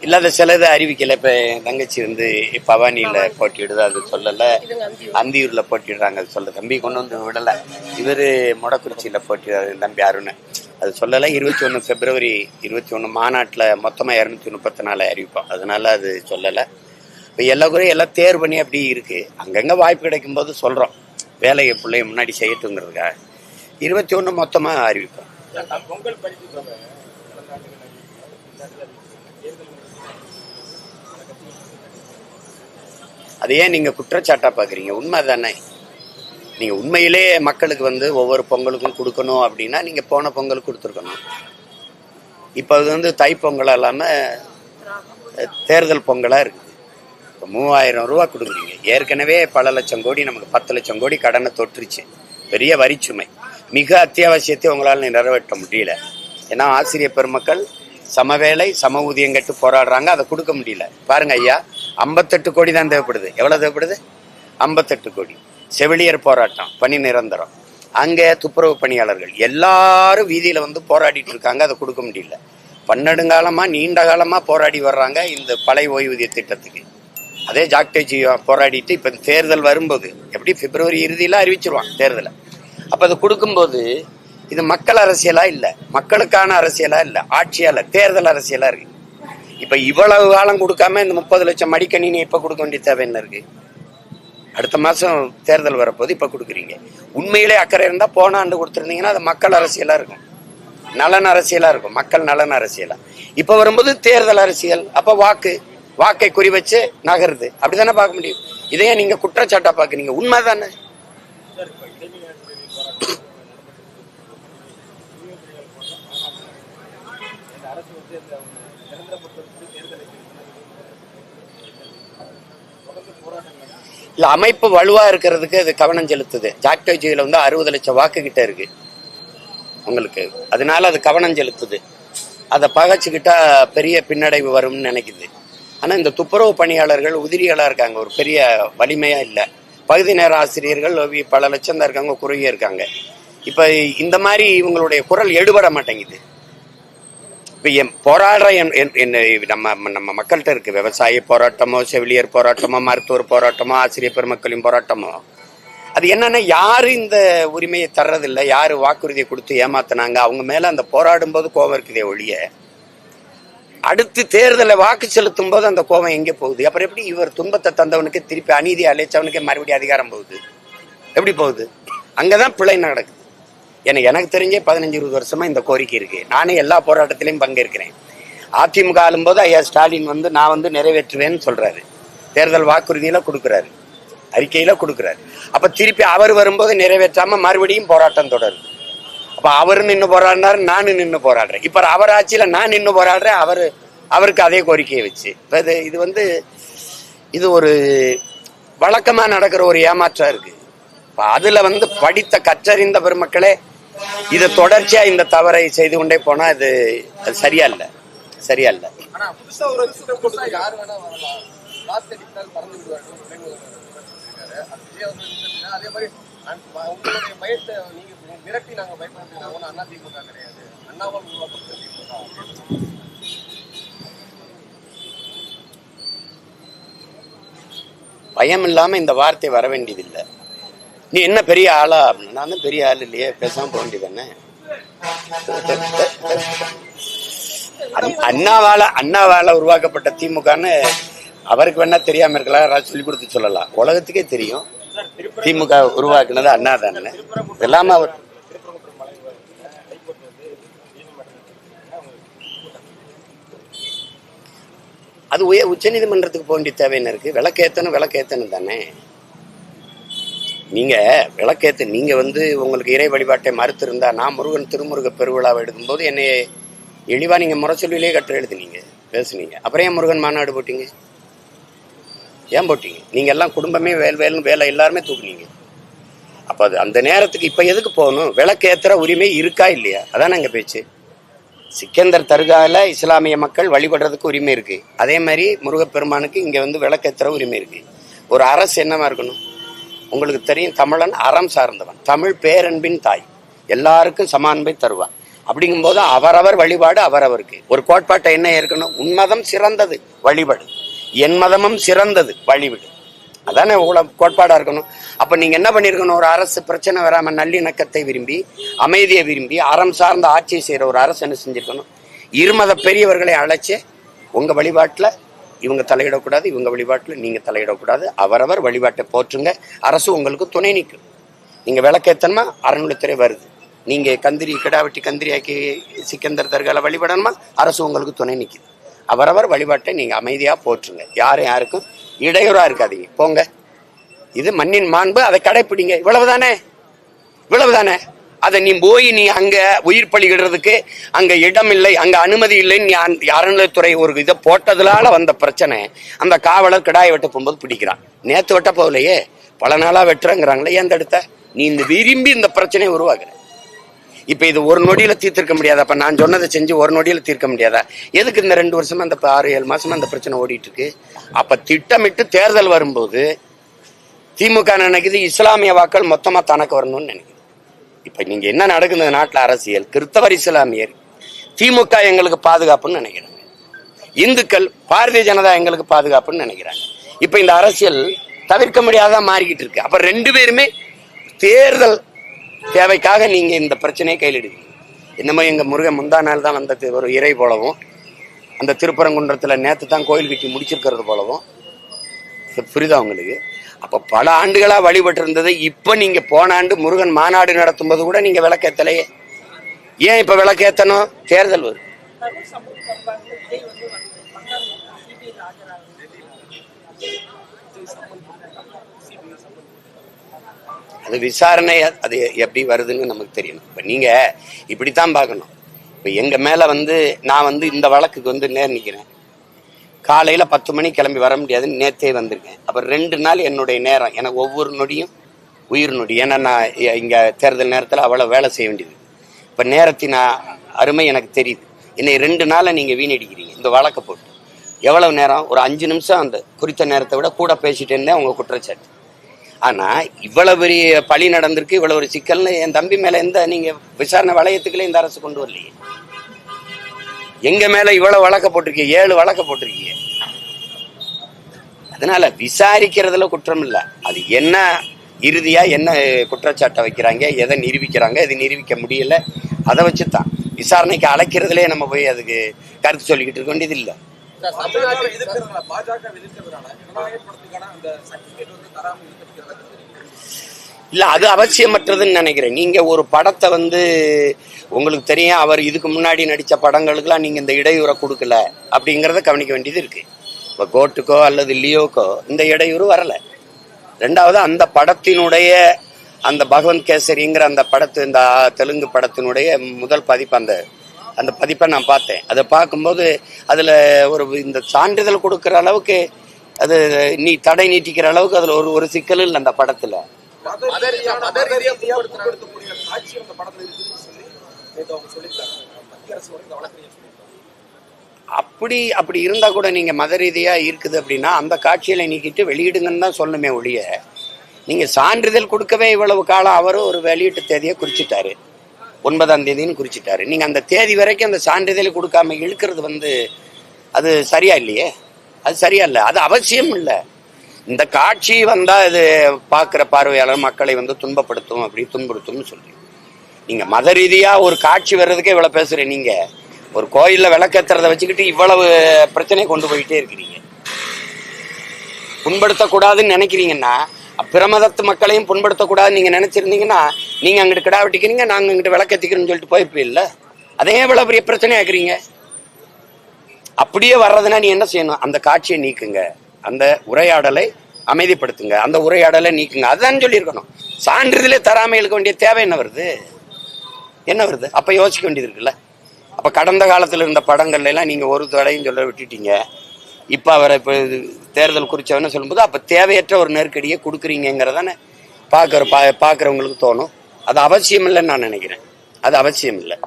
இல்லாத சிலதை அறிவிக்கல. இப்ப தங்கச்சி வந்து பவானியில போட்டியிடுது, அது சொல்லல. அந்தியூர்ல போட்டிடுறாங்க, அது சொல்ல. தம்பி கொண்டு வந்து விடல. இவரு மொடக்குறிச்சியில போட்டிடுறாரு தம்பி அருண், அது சொல்லல. 21 பிப்ரவரி 21 மாநாட்டுல மொத்தமா 234 அறிவிப்போம், அதனால அது சொல்லல. இப்ப எல்லா குறையும் எல்லாம் தேர்வு பண்ணி அப்படி இருக்கு. அங்கங்க வாய்ப்பு கிடைக்கும் போது சொல்றோம், வேலையை பிள்ளைய முன்னாடி செய்யட்டுங்கிறதுக்காக. 21 மொத்தமா அறிவிப்போம். அது ஏன் நீங்க குற்றச்சாட்டா பாக்குறீங்க? உண்மை தானே. நீங்க உண்மையிலே மக்களுக்கு வந்து ஒவ்வொரு பொங்கலுக்கும் கொடுக்கணும் அப்படின்னா நீங்க போன பொங்கலுக்கு கொடுத்துருக்கணும். இப்ப அது வந்து தை பொங்கலா இல்லாம தேர்தல் பொங்கலா இருக்குது. இப்போ 3000 ரூபா கொடுக்குறீங்க. ஏற்கனவே பல லட்சம் கோடி, நமக்கு 10 லட்சம் கோடி கடனை தொற்றுச்சு. பெரிய வரிச்சுமை. மிக அத்தியாவசியத்தை உங்களால் நிறைவேற்ற முடியல. ஏன்னா ஆசிரியர் பெருமக்கள் சமவேளை சம ஊதியம் கேட்டு போராடுறாங்க, அதை கொடுக்க முடியல. பாருங்க ஐயா, 58 கோடி தான் தேவைப்படுது. எவ்வளவு தேவைப்படுது? 58 கோடி. செவிலியர் போராட்டம், பணி நிரந்தரம். அங்க துப்புரவு பணியாளர்கள் எல்லாரும் வீதியில வந்து போராடிட்டு இருக்காங்க, அதை கொடுக்க முடியல. பன்னெடுங்காலமா நீண்ட காலமா போராடி வர்றாங்க இந்த பழைய ஓய்வூதிய திட்டத்துக்கு. அதே ஜாக்டேஜி போராடிட்டு இப்ப தேர்தல் வரும்போது எப்படி பிப்ரவரி இறுதியில அறிவிச்சிருவான் தேர்தலை. அப்ப அதை கொடுக்கும்போது இது மக்கள் அரசியலா இல்ல, மக்களுக்கான அரசியலா இல்ல, ஆட்சியால தேர்தல் அரசியலா இருக்கு. இப்ப இவ்வளவு காலம் கொடுக்காம இந்த 30 லட்சம் மடிக்கணினி எப்ப கொடுக்க வேண்டிய தேவை என்ன இருக்கு? அடுத்த மாசம் தேர்தல் வரப்போது, இப்ப கொடுக்குறீங்க. உண்மையிலே அக்கறை இருந்தா போன ஆண்டு கொடுத்துருந்தீங்கன்னா அது மக்கள் அரசியலா இருக்கும், நலன் அரசியலா இருக்கும், மக்கள் நலன் அரசியலா. இப்ப வரும்போது தேர்தல் அரசியல். அப்ப வாக்கை குறி வச்சு நகருது, அப்படித்தானே பார்க்க முடியும். இதையே நீங்க குற்றச்சாட்டா பாக்குறீங்க? உண்மைதானே. இல்ல, அமைப்பு வலுவா இருக்கிறதுக்கு அது கவனம் செலுத்துது. ஜாக்டோஜியில வந்து 60 லட்சம் வாக்கு கிட்ட இருக்கு உங்களுக்கு, அதனால அது கவனம் செலுத்துது. அதை பகைச்சுக்கிட்டா பெரிய பின்னடைவு வரும்னு நினைக்குது. ஆனா இந்த துப்புரவு பணியாளர்கள் உதிரிகளா இருக்காங்க, ஒரு பெரிய வலிமையா இல்ல. பகுதி நேர ஆசிரியர்கள் பல லட்சம் தான் இருக்காங்க, குறுகிய இருக்காங்க. இப்ப இந்த மாதிரி இவங்களுடைய குரல் எடுபட மாட்டேங்குது. இப்ப போராடுற நம்ம மக்கள்கிட்ட இருக்கு. விவசாய போராட்டமோ, செவிலியர் போராட்டமோ, மருத்துவர் போராட்டமோ, ஆசிரியர் பெருமக்களின் போராட்டமோ, அது என்னன்னா யாரு இந்த உரிமையை தர்றதில்லை, யாரு வாக்குறுதியை கொடுத்து ஏமாத்தினாங்க, அவங்க மேல அந்த போராடும் போது கோபம் இருக்குதே ஒழிய, அடுத்து தேர்தலை வாக்கு செலுத்தும் போது அந்த கோபம் எங்கே போகுது? அப்புறம் எப்படி இவர் துன்பத்தை தந்தவனுக்கு திருப்பி அநீதி அழைச்சவனுக்கு மறுபடியும் அதிகாரம் போகுது? எப்படி போகுது? அங்கதான் பிழை நடக்குது. எனக்கு தெரிஞ்சே 15-20 வருஷமா இந்த கோரிக்கை இருக்கு. நானே எல்லா போராட்டத்திலையும் பங்கேற்கிறேன். அதிமுக ஆளும்போது ஐயா ஸ்டாலின் வந்து நான் வந்து நிறைவேற்றுவேன்னு சொல்றாரு, தேர்தல் வாக்குறுதியில கொடுக்குறாரு, அறிக்கையில கொடுக்குறாரு. அப்ப திருப்பி அவர் வரும்போது நிறைவேற்றாம மறுபடியும் போராட்டம் தொடருது. அப்ப அவரு நின்று போராடினாரு, நானும் நின்று போராடுறேன். இப்ப அவர் ஆட்சியில நான் நின்று போராடுறேன், அவருக்கு அதே கோரிக்கையை வச்சு. இப்ப இது வந்து இது ஒரு வழக்கமா நடக்கிற ஒரு ஏமாற்றம் இருக்கு. அதுல வந்து படித்த கற்றறிந்த பெருமக்களே இதை தொடர்ச்சியா இந்த தவறை செய்து கொண்டே போனா அது சரியா இல்ல, சரியா இல்ல. பயம் இல்லாம இந்த வார்த்தை வர வேண்டியதில்லை. நீ என்ன பெரிய ஆளா அப்படின்னு, நான் பெரிய ஆள் இல்லையே, பேசாம போக வேண்டியதானே. அண்ணாவால உருவாக்கப்பட்ட திமுகன்னு அவருக்கு வேணா தெரியாம இருக்கலாம், சொல்லி கொடுத்து சொல்லலாம். உலகத்துக்கே தெரியும் திமுக உருவாக்குனது அண்ணா தானே. எல்லாமே அவர் அது உச்ச நீதிமன்றத்துக்கு போக வேண்டிய தேவை என்ன இருக்கு? விளக்கேத்தணும் தானே. நீங்க விளக்கேத்து, நீங்க வந்து உங்களுக்கு இறை வழிபாட்டை மறுத்து இருந்தா, நான் முருகன் திருமுருக பெருவிழாவை எடுக்கும்போது என்னை எளிவா நீங்க முரசொல்லியிலே கட்டுரை எழுதுனீங்க, பேசுனீங்க. அப்புறம் ஏன் முருகன் மாநாடு போட்டீங்க? ஏன் போட்டீங்க? நீங்க எல்லாம் குடும்பமே வேலை எல்லாருமே தூக்குனீங்க. அப்ப அது அந்த நேரத்துக்கு இப்ப எதுக்கு போகணும்? விளக்கேத்துற உரிமை இருக்கா இல்லையா? அதான் எங்க பேச்சு. சிக்கந்தர் தர்கால இஸ்லாமிய மக்கள் வழிபடுறதுக்கு உரிமை இருக்கு, அதே மாதிரி முருகப்பெருமானுக்கு இங்க வந்து விளக்கேத்துற உரிமை இருக்கு. ஒரு அரசு என்னவா இருக்கணும்? உங்களுக்கு தெரியும், தமிழன் அறம் சார்ந்தவன், தமிழ் பேரன்பின் தாய், எல்லாருக்கும் சம அன்பை தருவான். அப்படிங்கும்போது அவரவர் வழிபாடு அவரவருக்கு. ஒரு கோட்பாட்டை என்ன இருக்கணும், உன்மதம் சிறந்தது வழிபாடு, என் மதமும் சிறந்தது வழிபாடு, அதானே கோட்பாடா இருக்கணும். அப்ப நீங்க என்ன பண்ணிருக்கணும், ஒரு அரசு பிரச்சனை வராம நல்லிணக்கத்தை விரும்பி அமைதியை விரும்பி அறம் சார்ந்த ஆட்சியை செய்யற ஒரு அரசு என்ன செஞ்சிருக்கணும், இருமத பெரியவர்களை அழைச்சு உங்க வழிபாட்டுல இவங்க தலையிடக்கூடாது, இவங்க வழிபாட்டுல நீங்க தலையிடக்கூடாது, அவரவர் வழிபாட்டை போற்றுங்க, அரசு உங்களுக்கு துணை நிற்கும். நீங்க விளக்கேத்தனமா அறநிலைத்துறை வருது, நீங்க கந்திரி கிடாவட்டி கந்திரியாக்கி சிக்கந்தர் தர்கால வழிபடணுமா, அரசு உங்களுக்கு துணை நிற்குது. அவரவர் வழிபாட்டை நீங்க அமைதியா போற்றுங்க, யாருக்கும் இடையூறா இருக்காதீங்க, போங்க. இது மண்ணின் மாண்பு, அதை கடைப்பிடிங்க. இவ்வளவுதானே. அதை நீ போய் நீ அங்க உயிர் பலியிடுறதுக்கு அங்க இடம் இல்லை, அங்க அனுமதி இல்லைன்னு நீ அறநிலைத்துறை ஒரு இதை போட்டதுனால வந்த பிரச்சனை. அந்த காவலர் கிடாயை வெட்ட போகும்போது பிடிக்கிறான், நேத்து வெட்ட போகலையே பல நாளா வெட்டுறங்கிறாங்களே, ஏன் தடுத்த? நீ இந்த விரும்பி இந்த பிரச்சனையை உருவாக்குற. இப்ப இது ஒரு நொடியில தீர்த்திருக்க முடியாதா? அப்ப நான் சொன்னதை செஞ்சு ஒரு நொடியில தீர்க்க முடியாதா? எதுக்கு இந்த 2 வருஷமா அந்த 6-7 மாசமா அந்த பிரச்சனை ஓடிட்டு இருக்கு? அப்ப திட்டமிட்டு தேர்தல் வரும்போது திமுக நினைக்குது இஸ்லாமிய வாக்கள் மொத்தமா தனக்கு வரணும்னு நினைக்குது. இப்ப நீங்க என்ன நடக்குது நாட்டுல அரசியல், கிறிஸ்தவர் இஸ்லாமியர் திமுக எங்களுக்கு பாதுகாப்புன்னு நினைக்கிறாங்க, இந்துக்கள் பாரதிய ஜனதா எங்களுக்கு பாதுகாப்புன்னு நினைக்கிறாங்க. இப்ப இந்த அரசியல் தவிர்க்க முடியாத மாறிக்கிட்டு இருக்கு. அப்ப 2 பேருமே தேர்தல் தேவைக்காக நீங்க இந்த பிரச்சனையை கையில் எடுக்கீங்க. என்னமோ எங்க முருகன் முந்தா நாள் தான் வந்த ஒரு இறை போலவும், அந்த திருப்பரங்குன்றத்துல நேத்து தான் கோயில் கட்டி முடிச்சிருக்கிறது போலவும் புரியுதா உங்களுக்கு? அப்ப பல ஆண்டுகளா வழிபட்டு இருந்தது இப்ப நீங்க போன ஆண்டு முருகன் மாநாடு நடத்தும் போது கூட நீங்க விளக்கேத்தலையே, ஏன் இப்ப விளக்கேத்தணும்? தேர்தல் வரும். அது விசாரணை, அது எப்படி வருதுன்னு நமக்கு தெரியணும். இப்ப நீங்க இப்படித்தான் பார்க்கணும். இப்ப எங்க மேல நான் இந்த வழக்குக்கு நேர் நிக்கிறேன், காலையில 10 மணிக்கு கிளம்பி வர முடியாதுன்னு நேத்தே வந்திருக்கேன். அப்புறம் 2 நாள் என்னுடைய நேரம், எனக்கு ஒவ்வொரு நொடியும் உயிர் நொடி. ஏன்னா நான் இங்க தேர்தல் நேரத்துல அவ்வளவு வேலை செய்ய வேண்டியது. இப்ப நேரத்தின் அருமை எனக்கு தெரியுது. என்னை 2 நாளை நீங்க வீணடிக்கிறீங்க இந்த வழக்கை போட்டு. எவ்வளவு நேரம்? ஒரு 5 நிமிஷம் அந்த குறித்த நேரத்தை விட கூட பேசிட்டு இருந்தேன் உங்க குற்றச்சாட்டு. ஆனா இவ்வளவு பெரிய பழி நடந்திருக்கு, இவ்வளவு ஒரு சிக்கல்னு என் தம்பி மேல நீங்க விசாரணை வளையத்துக்குள்ளே இந்த அரசு கொண்டு வரலையே. எங்க மேல இவ்வளவு வழக்க போட்டிருக்கீங்க, 7 வழக்க போட்டிருக்கீங்க. அதனால விசாரிக்கிறதுல குற்றம் இல்ல, அது என்ன இறுதியா என்ன குற்றச்சாட்டை வைக்கிறாங்க, எதை நிரூபிக்கிறாங்க, எது நிரூபிக்க முடியல, அதை வச்சுதான் விசாரணைக்கு அழைக்கிறதுலே நம்ம போய் அதுக்கு கருத்து சொல்லிக்கிட்டு இருக்க வேண்டியது இல்லை. இல்ல அது அவசியமற்றதுன்னு நினைக்கிறேன். நீங்க ஒரு படத்தை உங்களுக்கு தெரியும், அவர் இதுக்கு முன்னாடி நடிச்ச படங்களுக்குலாம் நீங்க இந்த இடையூறை கொடுக்கல அப்படிங்கறத கவனிக்க வேண்டியது இருக்கு. இப்ப கோர்ட்டுக்கோ அல்லது லியோக்கோ இந்த இடையூறு வரல. 2வது அந்த படத்தினுடைய அந்த பகவந்த் கேசரிங்கிற அந்த படத்து, இந்த தெலுங்கு படத்தினுடைய முதல் பதிப்பு, அந்த பதிப்பை நான் பார்த்தேன். அதை பார்க்கும்போது அதுல இந்த சான்றிதழ் கொடுக்கற அளவுக்கு அது தடை நீட்டிக்கிற அளவுக்கு அதுல ஒரு சிக்கல் இல்லை அந்த படத்துல. அப்படி இருந்தா கூட நீங்க மத ரீதியா இருக்குது அப்படின்னா அந்த காட்சியில நீக்கிட்டு வெளியிடுங்கன்னு தான் சொல்லணுமே ஒழிய, நீங்க சான்றிதழ் கொடுக்கவே இவ்வளவு காலம் அவரும் ஒரு வெளியீட்டு தேதியை குறிச்சிட்டாரு, 9ஆம் தேதின்னு குறிச்சிட்டாரு. நீங்க அந்த தேதி வரைக்கும் அந்த சான்றிதழ் கொடுக்காம இழுக்கிறது அது சரியா இல்லையே, அது சரியா இல்லை, அது அவசியம் இல்லை. இந்த காட்சி வந்தா இது பாக்குற பார்வையாளர் மக்களை துன்பப்படுத்தும், அப்படி துன்புறுத்தும்னு சொல்றீங்க. நீங்க மத ரீதியா ஒரு காட்சி வர்றதுக்கே இவ்வளவு பேசுறீங்க. நீங்க ஒரு கோயில்ல விளக்கேத்துறதை வச்சுக்கிட்டு இவ்வளவு பிரச்சனையை கொண்டு போயிட்டே இருக்கிறீங்க. புண்படுத்தக்கூடாதுன்னு நினைக்கிறீங்கன்னா பிரமதத்து மக்களையும் புண்படுத்தக்கூடாதுன்னு நீங்க நினைச்சிருந்தீங்கன்னா நீங்க அங்கிட்டு கிடா வெட்டிக்கிறீங்க, நாங்க அங்கிட்டு விளக்கேத்திக்கிறோம்னு சொல்லிட்டு போயிருப்பீல்ல. அதே இவ்வளவு பெரிய பிரச்சனை ஆக்குறீங்க. அப்படியே வர்றதுன்னா நீ என்ன செய்யணும்? அந்த காட்சியை நீக்குங்க, அந்த உரையாடலை அமைதிப்படுத்துங்க, அந்த உரையாடலை நீக்குங்க, அதுதான் சொல்லியிருக்கணும். சான்றிதழே தராம இருக்க வேண்டிய தேவை என்ன வருது? அப்ப யோசிக்க வேண்டியது இருக்குல்ல. அப்ப கடந்த காலத்துல இருந்த படங்கள்ல எல்லாம் நீங்க ஒரு தடையும் சொல்ல விட்டுட்டீங்க. இப்ப அவரை இப்ப தேர்தல் குறிச்சவன்னு சொல்லும்போது அப்ப தேவையற்ற ஒரு நெருக்கடியை கொடுக்குறீங்கிறதானே பாக்குறவங்களுக்கு தோணும். அது அவசியம் இல்லைன்னு நான் நினைக்கிறேன். அது அவசியம் இல்லை.